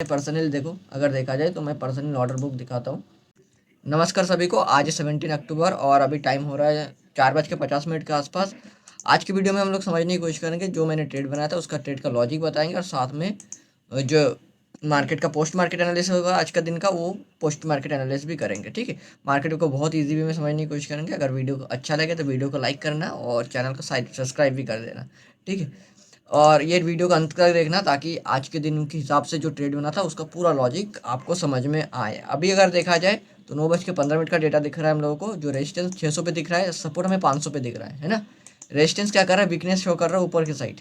Personal देखो, अगर देखा जाए तो मैं पर्सनल ऑर्डर बुक दिखाता हूँ। नमस्कार सभी को, आज है 17 अक्टूबर और अभी टाइम हो रहा है 4:50 के आसपास। आज की वीडियो में हम लोग समझने की कोशिश करेंगे, जो मैंने ट्रेड बनाया था उसका ट्रेड का लॉजिक बताएंगे और साथ में जो मार्केट का पोस्ट मार्केट एनालिसिस होगा आज का दिन का, वो पोस्ट मार्केट एनालिसिस भी करेंगे। ठीक है, मार्केट को बहुत ईजी वे में समझने की कोशिश करेंगे। अगर वीडियो को अच्छा लगे तो वीडियो को लाइक करना और चैनल को सब्सक्राइब भी कर देना। ठीक है, और ये वीडियो का अंत तक देखना ताकि आज के दिन के हिसाब से जो ट्रेड बना था उसका पूरा लॉजिक आपको समझ में आए। अभी अगर देखा जाए तो 9:15 का डेटा दिख रहा है हम लोगों को। जो रेजिस्टेंस 600 पे दिख रहा है, सपोर्ट हमें 500 पे दिख रहा है ना। रेजिस्टेंस क्या कर रहा है, वीकनेस शो कर रहा है ऊपर की साइड,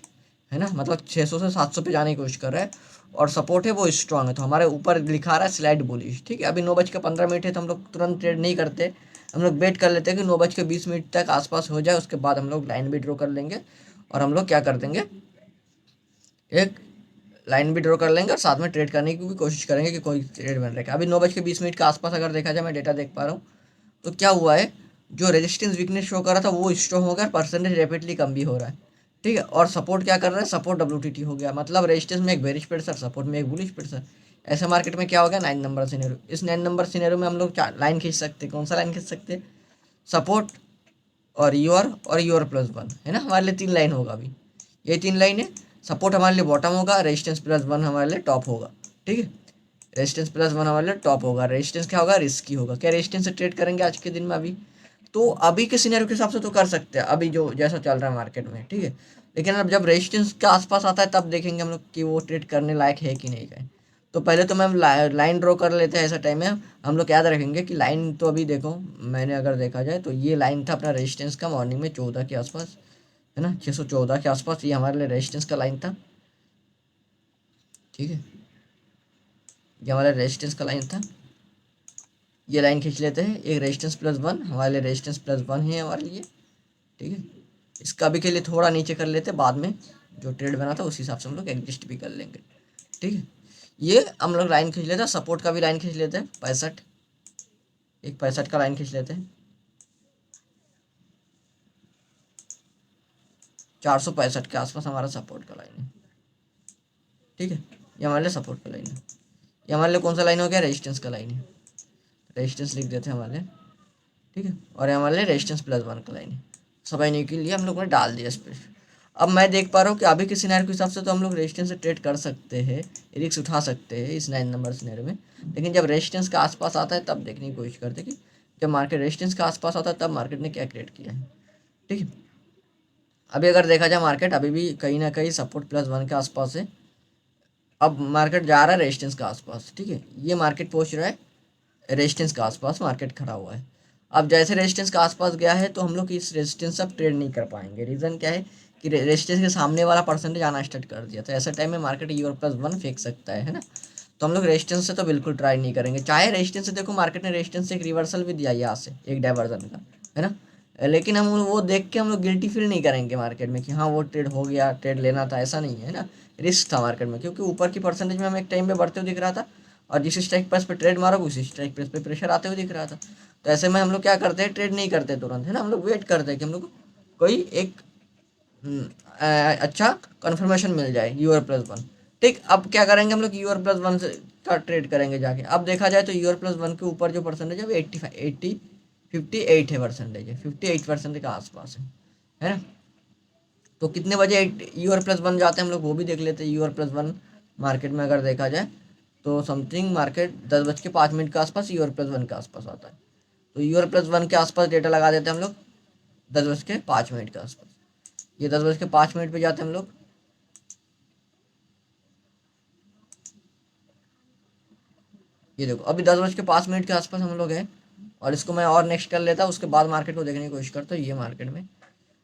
है ना, मतलब 600 से 700 पे जाने की कोशिश कर रहा है। और सपोर्ट है वो स्ट्रांग है, तो हमारे ऊपर लिखा रहा है स्लाइड बुलिश। ठीक है, अभी 9:15 है तो हम लोग तुरंत ट्रेड नहीं करते, हम लोग वेट कर लेते हैं कि 9:20 तक आसपास हो जाए। उसके बाद हम लोग लाइन भी ड्रॉ कर लेंगे और हम लोग क्या कर देंगे, एक लाइन भी ड्रॉ कर लेंगे और साथ में ट्रेड करने की भी कोशिश करेंगे कि कोई ट्रेड बन रहा है। अभी 9:20 के आसपास अगर देखा जाए, मैं डेटा देख पा रहा हूँ तो क्या हुआ है, जो रेजिस्टेंस वीकनेस शो कर रहा था वो स्ट्रॉन्ग हो गया, परसेंटेज रैपिडली कम भी हो रहा है। ठीक है, और सपोर्ट क्या कर रहा है, सपोर्ट WTT हो गया, मतलब रेजिस्टेंस में एक बेरिश प्रेशर, सपोर्ट में एक बुलिश प्रेशर। ऐसे मार्केट में क्या हो गया, 9 नंबर सिनेरियो। इस 9 नंबर सिनेरियो में हम लोग लाइन खींच सकते हैं। कौन सा लाइन खींच सकते हैं, सपोर्ट और यूर +1, है ना। हमारे लिए 3 लाइन होगा अभी, ये 3 लाइन है। सपोर्ट हमारे लिए बॉटम होगा, रेजिस्टेंस +1 हमारे लिए टॉप होगा। ठीक है, रेजिस्टेंस +1 हमारे लिए टॉप होगा। रेजिस्टेंस क्या होगा, रिस्की होगा। क्या रेजिस्टेंस से ट्रेड करेंगे आज के दिन में? अभी तो अभी के सिनेरियो के हिसाब से तो कर सकते हैं, अभी जो जैसा चल रहा है मार्केट में। ठीक है, लेकिन अब जब रेजिस्टेंस के आसपास आता है तब देखेंगे हम लोग कि वो ट्रेड करने लायक है कि नहीं है। तो पहले तो मैम लाइन ड्रॉ कर लेते हैं। ऐसा टाइम में हम लोग याद रखेंगे कि लाइन तो अभी देखो, मैंने अगर देखा जाए तो ये लाइन था अपना रेजिस्टेंस का, मॉर्निंग में 14 के आसपास, है ना, 614 के आसपास ये हमारे लिए रेजिस्टेंस का लाइन था। ठीक है, ये हमारा रेजिस्टेंस का लाइन था। ये लाइन खींच लेते हैं, एक रेजिस्टेंस +1 हमारे लिए, रेजिस्टेंस +1 है हमारे लिए। ठीक है, इसका भी के लिए थोड़ा नीचे कर लेते हैं, बाद में जो ट्रेड बना था उस हिसाब से हम लोग एडजस्ट भी कर लेंगे। ठीक है, ये हम लोग लाइन खींच लेते हैं, सपोर्ट का भी लाइन खींच लेते हैं 65, एक 65 का लाइन खींच लेते हैं। 465 के आसपास हमारा सपोर्ट का लाइन है। ठीक है, ये हमारे लिए सपोर्ट का लाइन है। ये हमारे लिए कौन सा लाइन हो गया, रेजिस्टेंस का लाइन है। रेजिस्टेंस लिख देते हैं हमारे लिए। ठीक है, और ये हमारे लिए रेजिस्टेंस +1 का लाइन है। समझने के लिए हम लोग ने डाल दिया इस पर। अब मैं देख पा रहा हूँ कि अभी के सिनेरियो के हिसाब से तो हम लोग रेजिस्टेंस से ट्रेड कर सकते हैं, रिस्क उठा सकते हैं इस 9 नंबर सिनेरियो में। लेकिन जब रेजिस्टेंस के आसपास आता है तब देखने की कोशिश करते हैं कि जब मार्केट रेजिस्टेंस के आसपास आता है तब मार्केट ने क्या क्रिएट किया है। ठीक है, अभी अगर देखा जाए मार्केट अभी भी कहीं ना कहीं सपोर्ट +1 के आसपास है। अब मार्केट जा रहा है रेजिस्टेंस के आसपास। ठीक है, ये मार्केट पहुंच रहा है रेजिस्टेंस के आसपास, मार्केट खड़ा हुआ है। अब जैसे रेजिस्टेंस के आसपास गया है तो हम लोग इस रेजिस्टेंस से अब ट्रेड नहीं कर पाएंगे। रीज़न क्या है कि रेजिस्टेंस के सामने वाला परसेंटेज आना स्टार्ट कर दिया, तो ऐसे टाइम में मार्केट EUR+1 फेंक सकता है ना। तो हम लोग रेजिस्टेंस से तो बिल्कुल ट्राई नहीं करेंगे। चाहे रेजिस्टेंस से देखो, मार्केट ने रेजिस्टेंस से एक रिवर्सल भी दिया यहाँ से, एक डाइवर्जन का, है ना। लेकिन हम वो देख के हम लोग गिल्टी फील नहीं करेंगे मार्केट में कि हाँ वो ट्रेड हो गया, ट्रेड लेना था, ऐसा नहीं है ना। रिस्क था मार्केट में, क्योंकि ऊपर की परसेंटेज में हमें एक टाइम पे बढ़ते हुए दिख रहा था और जिस स्ट्राइक प्राइस पे ट्रेड मारोगे उसी स्ट्राइक प्राइस पे प्रेशर आते हुए दिख रहा था। तो ऐसे में हम लोग क्या करते हैं, ट्रेड नहीं करते तुरंत, है ना। हम लोग वेट करते हैं कि हम लोग को कोई एक अच्छा कन्फर्मेशन मिल जाए EUR+1। ठीक, अब क्या करेंगे हम लोग, EUR+1 से का ट्रेड करेंगे जाके। अब देखा जाए तो EUR+1 के ऊपर जो परसेंटेज है वो 58 है, परसेंटेज है 58% के आसपास है ना। तो कितने बजे EUR+1 जाते हैं हम लोग वो भी देख लेते हैं। EUR+1 मार्केट में अगर देखा जाए तो समथिंग मार्केट 10:05 के आसपास EUR+1 के आसपास आता है। तो EUR+1 के आसपास डेटा लगा देते हैं हम लोग 10:05 के आसपास। ये 10:05 पे जाते हैं हम लोग। ये देखो अभी 10:05 के आसपास हम लोग हैं, और इसको मैं और नेक्स्ट कर लेता, उसके बाद मार्केट को देखने की कोशिश करता हूँ। ये मार्केट में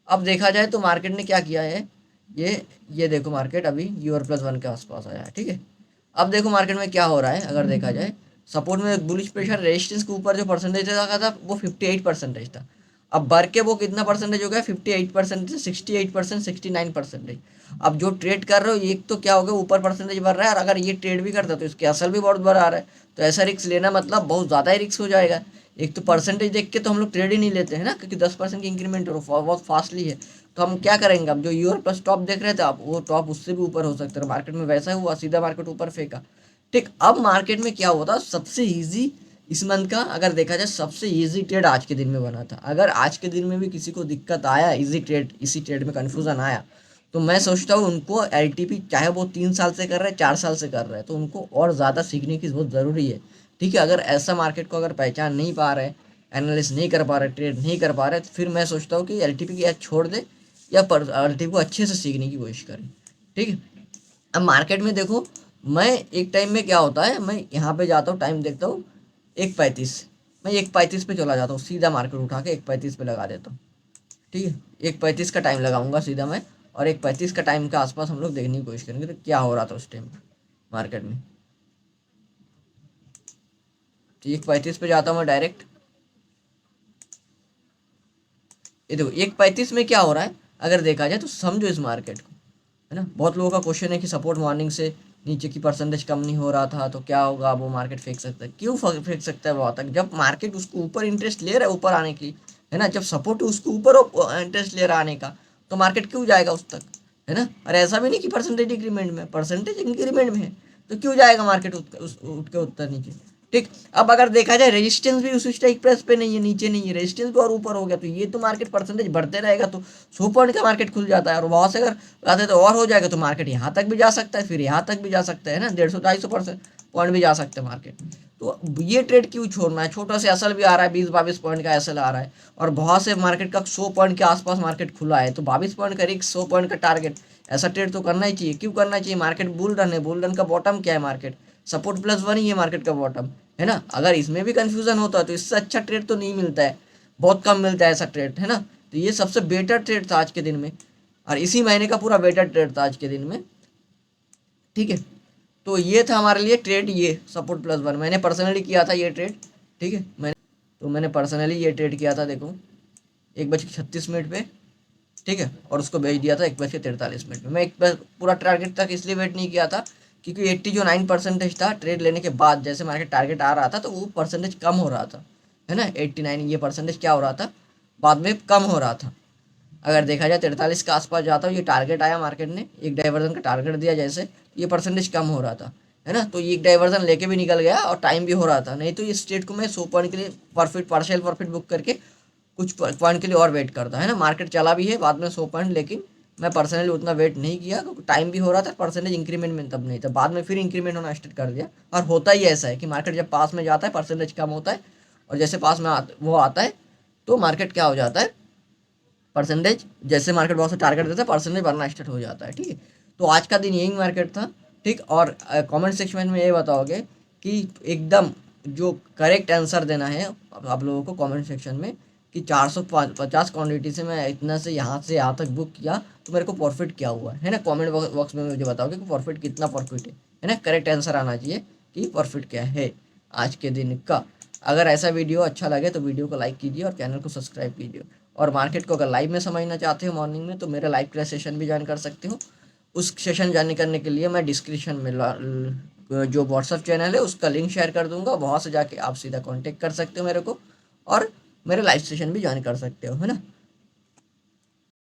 अब देखा जाए तो मार्केट ने क्या किया है, ये देखो मार्केट अभी EUR+1 के आसपास आया है। ठीक है, अब देखो मार्केट में क्या हो रहा है, अगर देखा जाए सपोर्ट में बुलिश प्रेशर, रेजिस्टेंस के ऊपर जो परसेंटेज था वो 58% था। अब बढ़ के वो कितना परसेंटेज हो गया, 58% से 68%, 69%। अब जो ट्रेड कर रहे हो, एक तो क्या हो गया, ऊपर परसेंटेज बढ़ रहा है, और अगर ये ट्रेड भी करता तो इसके असल भी बहुत बड़ा आ रहा है। तो ऐसा रिस्क लेना मतलब बहुत ज़्यादा ही रिस्क हो जाएगा। एक तो परसेंटेज देख के तो हम लोग ट्रेड ही नहीं लेते हैं ना, क्योंकि 10% की इंक्रीमेंट बहुत फास्टली है। तो हम क्या करेंगे, अब जो EUR+ टॉप देख रहे थे आप, वो टॉप उससे भी ऊपर हो सकता है। मार्केट में वैसा ही हुआ, सीधा मार्केट ऊपर फेंका। ठीक, अब मार्केट में क्या होता, सबसे इजी इस मंथ का अगर देखा जाए सबसे इजी ट्रेड आज के दिन में बना था। अगर आज के दिन में भी किसी को दिक्कत आया, इजी ट्रेड, इसी ट्रेड में कन्फ्यूजन आया, तो मैं सोचता हूँ उनको एलटीपी, चाहे वो 3 साल से कर रहे हैं, 4 साल से कर रहे हैं, तो उनको और ज़्यादा सीखने की बहुत ज़रूरी है। ठीक है, अगर ऐसा मार्केट को अगर पहचान नहीं पा रहे, एनालिस नहीं कर पा रहे, ट्रेड नहीं कर पा रहे, तो फिर मैं सोचता हूँ कि एलटीपी की एज छोड़ दे या एलटीपी को अच्छे से सीखने की कोशिश करें। ठीक है, अब मार्केट में देखो, मैं एक टाइम में क्या होता है, मैं यहाँ पे जाता हूँ, टाइम देखता हूँ 1:35, मैं 1:35 पे चला जाता हूँ, सीधा मार्केट उठा के 1:35 पे लगा देता हूँ। ठीक है, 1:35 का टाइम लगाऊंगा सीधा मैं, और 1:35 का टाइम के आसपास हम लोग देखने की कोशिश करेंगे तो क्या हो रहा था उस टाइम मार्केट में। तो 1:35 पे जाता हूँ मैं डायरेक्ट, ये देखो 1:35 में क्या हो रहा है, अगर देखा जाए तो समझो इस मार्केट को, है ना। बहुत लोगों का क्वेश्चन है कि सपोर्ट मॉर्निंग से नीचे की परसेंटेज कम नहीं हो रहा था तो क्या होगा, वो मार्केट फेंक सकता है। क्यों फेंक सकता है बहुत तक, जब मार्केट उसको ऊपर इंटरेस्ट ले रहा है ऊपर आने की, है ना, जब सपोर्ट उसको ऊपर इंटरेस्ट ले रहा आने का, तो मार्केट क्यों जाएगा उस तक, है ना। और ऐसा भी नहीं कि परसेंटेज इंक्रीमेंट में, परसेंटेज इंक्रीमेंट में है, तो क्यों जाएगा मार्केट उठ के उत्तर नीचे। ठीक, अब अगर देखा जाए रेजिस्टेंस भी उस स्ट्राइक प्राइस पे नहीं है, नीचे नहीं है, रेजिस्टेंस भी और ऊपर हो गया, तो ये तो मार्केट परसेंटेज बढ़ते रहेगा, तो 100 पॉइंट का मार्केट खुल जाता है, और वहां से अगर आते तो और हो जाएगा, तो मार्केट यहाँ तक भी जा सकता है, फिर यहाँ तक भी जा सकता है ना, 150-250 पॉइंट भी जा सकते हैं मार्केट। तो ये ट्रेड क्यों छोड़ना है, छोटा से एसएल भी आ रहा है, 20-22 पॉइंट का एसएल आ रहा है, और बहुत से मार्केट का 100 पॉइंट के आसपास मार्केट खुला है, तो 22 पॉइंट का रिस्क, 100 पॉइंट का टारगेट, ऐसा ट्रेड तो करना ही चाहिए। क्यों करना चाहिए, मार्केट बुल रन है, बुल रन का बॉटम क्या है, मार्केट सपोर्ट +1 ही है मार्केट का बॉटम, है ना। अगर इसमें भी कंफ्यूजन होता है तो इससे अच्छा ट्रेड तो नहीं मिलता है, बहुत कम मिलता है ऐसा ट्रेड, है ना। तो ये सबसे बेटर ट्रेड था आज के दिन में, और इसी महीने का पूरा बेटर ट्रेड था आज के दिन में। ठीक है, तो ये था हमारे लिए ट्रेड, ये सपोर्ट +1 मैंने पर्सनली किया था ये ट्रेड। ठीक है, मैंने पर्सनली ये ट्रेड किया था, देखो 1:36 पे। ठीक है, और उसको भेज दिया था 1:43 में। मैं एक पूरा टारगेट तक इसलिए वेट नहीं किया था क्योंकि 89% था, ट्रेड लेने के बाद जैसे मार्केट टारगेट आ रहा था तो वो परसेंटेज कम हो रहा था, है ना। 89 ये परसेंटेज क्या हो रहा था, बाद में कम हो रहा था। अगर देखा जाए 43 के आसपास जाता हूँ, ये टारगेट आया, मार्केट ने एक डाइवर्जन का टारगेट दिया, जैसे ये परसेंटेज कम हो रहा था, है ना। तो ये एक डाइवर्जन लेके भी निकल गया और टाइम भी हो रहा था, नहीं तो ये स्ट्रेट को मैं 100 पॉइंट के लिए परफेक्ट पार्शियल प्रॉफिट बुक करके कुछ पॉइंट के लिए और वेट करता, है ना। मार्केट चला भी है बाद में 100 पॉइंट, लेकिन मैं पर्सनली उतना वेट नहीं किया क्योंकि टाइम भी हो रहा था, परसेंटेज इंक्रीमेंट में तब नहीं था, बाद में फिर इंक्रीमेंट होना स्टार्ट कर दिया। और होता ही ऐसा है कि मार्केट जब पास में जाता है परसेंटेज कम होता है, और जैसे पास में वो आता है तो मार्केट क्या हो जाता है, परसेंटेज, जैसे मार्केट बहुत से टारगेट देता है परसेंटेज बढ़ना स्टार्ट हो जाता है। ठीक है, तो आज का दिन यही मार्केट था। ठीक, और कमेंट सेक्शन में ये बताओगे कि एकदम जो करेक्ट आंसर देना है आप लोगों को कमेंट सेक्शन में, कि 450 क्वान्टिटी से मैं इतना से यहाँ तक बुक किया तो मेरे को प्रॉफिट क्या हुआ है ना। कमेंट बॉक्स में मुझे बताओगे कि प्रॉफिट कितना प्रॉफिट है ना। करेक्ट आंसर आना चाहिए कि प्रॉफिट क्या है आज के दिन का। अगर ऐसा वीडियो अच्छा लगे तो वीडियो को लाइक कीजिए और चैनल को सब्सक्राइब कीजिए। और मार्केट को अगर लाइव में समझना चाहते हो मॉर्निंग में, तो मेरा लाइव क्लास सेशन भी ज्वाइन कर सकते हो। उस सेशन ज्वाइन करने के लिए मैं डिस्क्रिप्शन में जो व्हाट्सअप चैनल है उसका लिंक शेयर कर दूंगा, वहाँ से जाके आप सीधा कांटेक्ट कर सकते हो मेरे को, और मेरे लाइव सेशन भी ज्वाइन कर सकते हो, है ना।